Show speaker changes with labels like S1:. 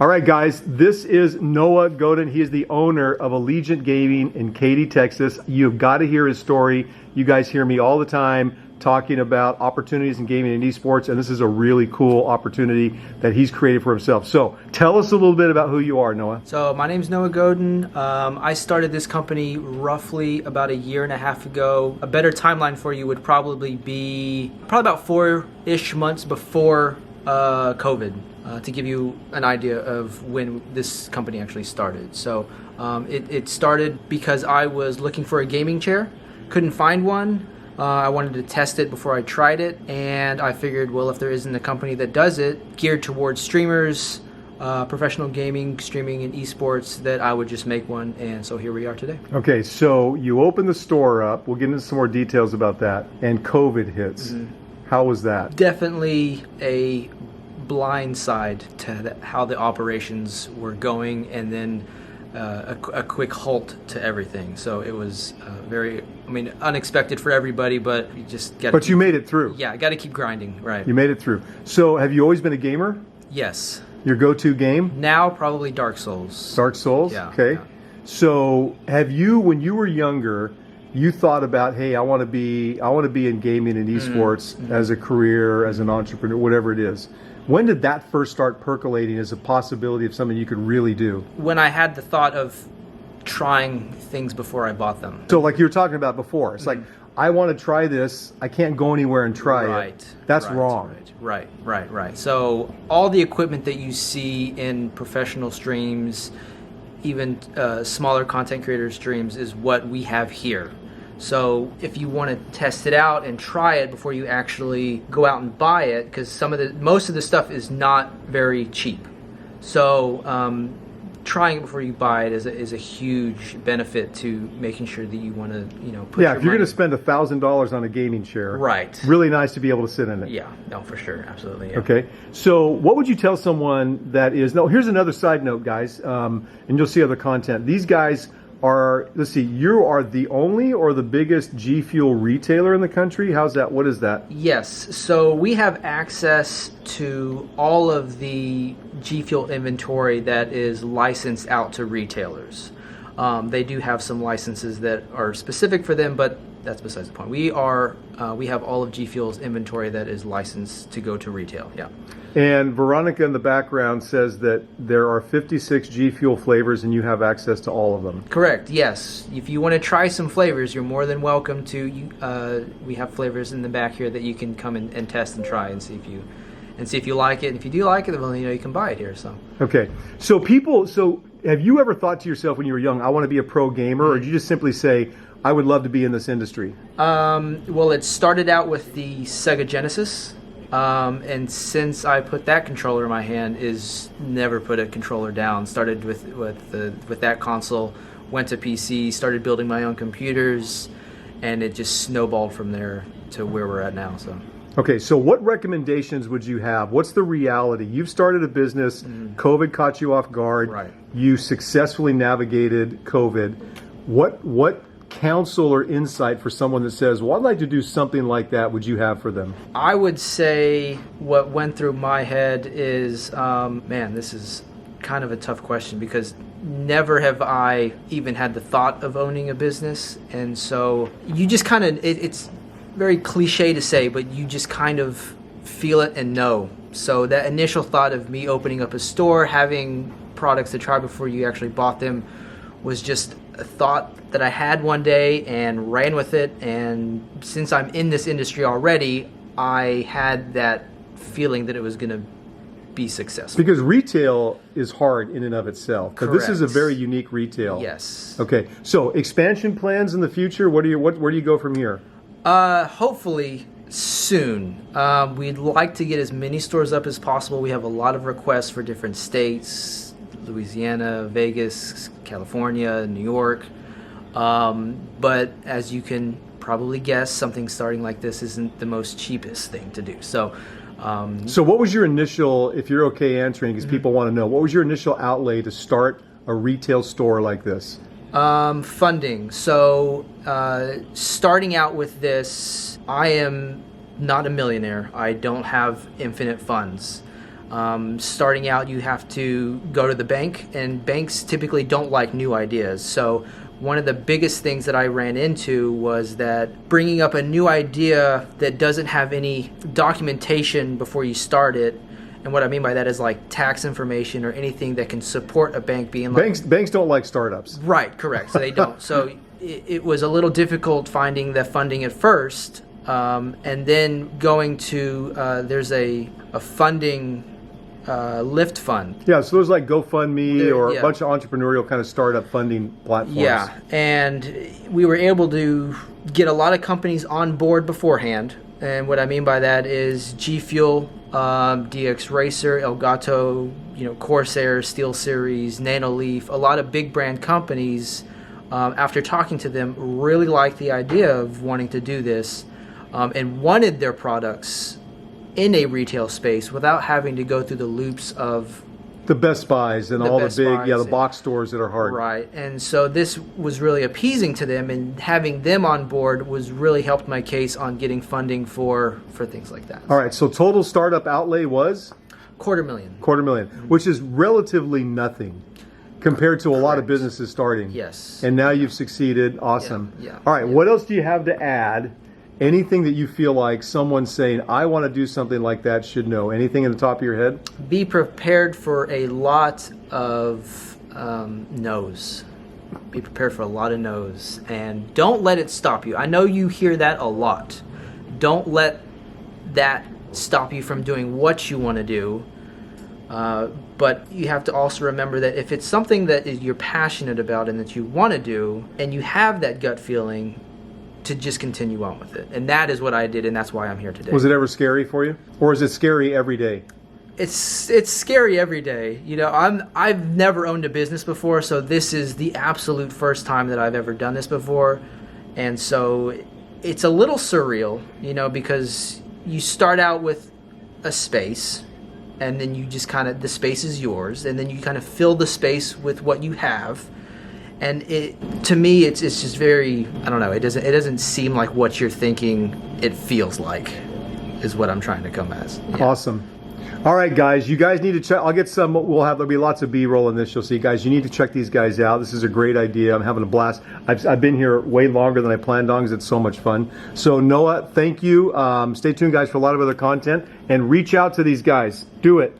S1: All right, guys, this is Noah Godin. He is the owner of Allegiant Gaming in Katy, Texas. You've got to hear his story. You guys hear me all the time talking about opportunities in gaming and esports, and this is a really cool opportunity that he's created for himself. So tell us a little bit about who you are, Noah.
S2: So my name's Noah Godin. I started this company roughly about 1.5 years ago. A better timeline for you would probably be about 4-ish months before COVID. To give you an idea of when this company actually started. So it started because I was looking for a gaming chair, couldn't find one. I wanted to test it before I tried it, and I figured, well, if there isn't a company that does it geared towards streamers, professional gaming, streaming, and esports, that I would just make one, and so here we are today.
S1: Okay, so you open the store up. We'll get into some more details about that, and COVID hits. Mm-hmm. How was that?
S2: Definitely a blind side to how the operations were going, and then a quick halt to everything. So it was very, unexpected for everybody, but you just got to.
S1: But you made it through.
S2: Yeah, got to keep grinding, right?
S1: You made it through. So have you always been a gamer?
S2: Yes.
S1: Your go-to game?
S2: Now probably Dark Souls.
S1: Dark Souls?
S2: Yeah.
S1: Okay.
S2: Yeah.
S1: So have you, when you were younger, you thought about, hey, I want to be in gaming and esports as a career, as an entrepreneur, whatever it is. When did that first start percolating as a possibility of something you could really do?
S2: When I had the thought of trying things before I bought them.
S1: So like you were talking about before, it's like, I want to try this, I can't go anywhere and try it. That's wrong.
S2: Right. So all the equipment that you see in professional streams, even smaller content creator streams, is what we have here. So if you want to test it out and try it before you actually go out and buy it, because most of the stuff is not very cheap. So trying it before you buy it is a huge benefit to making sure that you want to, put
S1: if you're going to spend $1,000 on a gaming chair,
S2: right?
S1: Really nice to be able to sit in it.
S2: Yeah, no, for sure, absolutely. Yeah.
S1: Okay, so what would you tell someone that is? No, here's another side note, guys, and you'll see other content. These guys are, let's see, you are the only or the biggest G Fuel retailer in the country? How's that? What is that?
S2: Yes, so we have access to all of the G Fuel inventory that is licensed out to retailers. They do have some licenses that are specific for them, but that's besides the point. We have all of G Fuel's inventory that is licensed to go to retail. Yeah.
S1: And Veronica in the background says that there are 56 G Fuel flavors and you have access to all of them.
S2: Correct, yes. If you want to try some flavors, you're more than welcome to. We have flavors in the back here that you can come and test and try and see if you like it. And if you do like it, well, you can buy it here. So. Okay.
S1: So have you ever thought to yourself when you were young, I want to be a pro gamer, or did you just simply say, I would love to be in this industry?
S2: Well, it started out with the Sega Genesis. And since I put that controller in my hand, is never put a controller down. Started with that console, went to PC, started building my own computers, and it just snowballed from there to where we're at now. So.
S1: Okay, so what recommendations would you have? What's the reality? You've started a business, COVID caught you off guard,
S2: right.
S1: You successfully navigated COVID. What counsel or insight for someone that says, well, I'd like to do something like that, would you have for them?
S2: I would say what went through my head is, this is kind of a tough question, because never have I even had the thought of owning a business. And so you just kind of, it's very cliche to say, but you just kind of feel it and know. So that initial thought of me opening up a store, having products to try before you actually bought them, was just a thought that I had one day and ran with it. And since I'm in this industry already, I had that feeling that it was going to be successful.
S1: Because retail is hard in and of itself. But this is a very unique retail.
S2: Yes.
S1: Okay. So expansion plans in the future, where do you go from here?
S2: Hopefully soon. We'd like to get as many stores up as possible. We have a lot of requests for different states, Louisiana, Vegas, California, New York. But as you can probably guess, something starting like this isn't the most cheapest thing to do. So
S1: what was your initial, if you're okay answering, because people want to know, what was your initial outlay to start a retail store like this?
S2: Funding. So starting out with this, I am not a millionaire. I don't have infinite funds. Starting out, you have to go to the bank, and banks typically don't like new ideas. So one of the biggest things that I ran into was that bringing up a new idea that doesn't have any documentation before you start it. And what I mean by that is like tax information or anything that can support a bank being like...
S1: Banks don't like startups.
S2: Right, correct. So they don't. So it was a little difficult finding the funding at first. And then going to, there's a funding lift fund.
S1: Yeah, so there's like GoFundMe or
S2: yeah.
S1: a bunch of entrepreneurial kind of startup funding platforms.
S2: Yeah, and we were able to get a lot of companies on board beforehand. And what I mean by that is G Fuel, DX Racer, Elgato, Corsair, Steel Series, Nanoleaf, a lot of big brand companies, after talking to them, really liked the idea of wanting to do this, and wanted their products in a retail space without having to go through the loops of
S1: the Best Buys and all the big, the
S2: Buys
S1: box stores that are hard.
S2: Right. And so this was really appeasing to them, and having them on board was really helped my case on getting funding for things like that.
S1: All right, so total startup outlay was?
S2: $250,000.
S1: $250,000, which is relatively nothing compared to a lot of businesses starting.
S2: Yes.
S1: And now you've succeeded. Awesome.
S2: Yeah.
S1: All right, what else do you have to add? Anything that you feel like someone saying, I want to do something like that should know? Anything in the top of your head?
S2: Be prepared for a lot of no's. Be prepared for a lot of no's. And don't let it stop you. I know you hear that a lot. Don't let that stop you from doing what you want to do. But you have to also remember that if it's something that you're passionate about and that you want to do, and you have that gut feeling, to just continue on with it. And that is what I did, and that's why I'm here today.
S1: Was it ever scary for you? Or is it scary every day?
S2: It's scary every day. I've never owned a business before, so this is the absolute first time that I've ever done this before. And so it's a little surreal, because you start out with a space, and then you just the space is yours, and then you kind of fill the space with what you have. And to me, it's just very, I don't know, it doesn't seem like what you're thinking it feels like, is what I'm trying to come as. Yeah.
S1: Awesome. All right, guys, you guys need to check. I'll get some. There'll be lots of B-roll in this. You'll see, guys. You need to check these guys out. This is a great idea. I'm having a blast. I've been here way longer than I planned on because it's so much fun. So Noah, thank you. Stay tuned, guys, for a lot of other content, and reach out to these guys. Do it.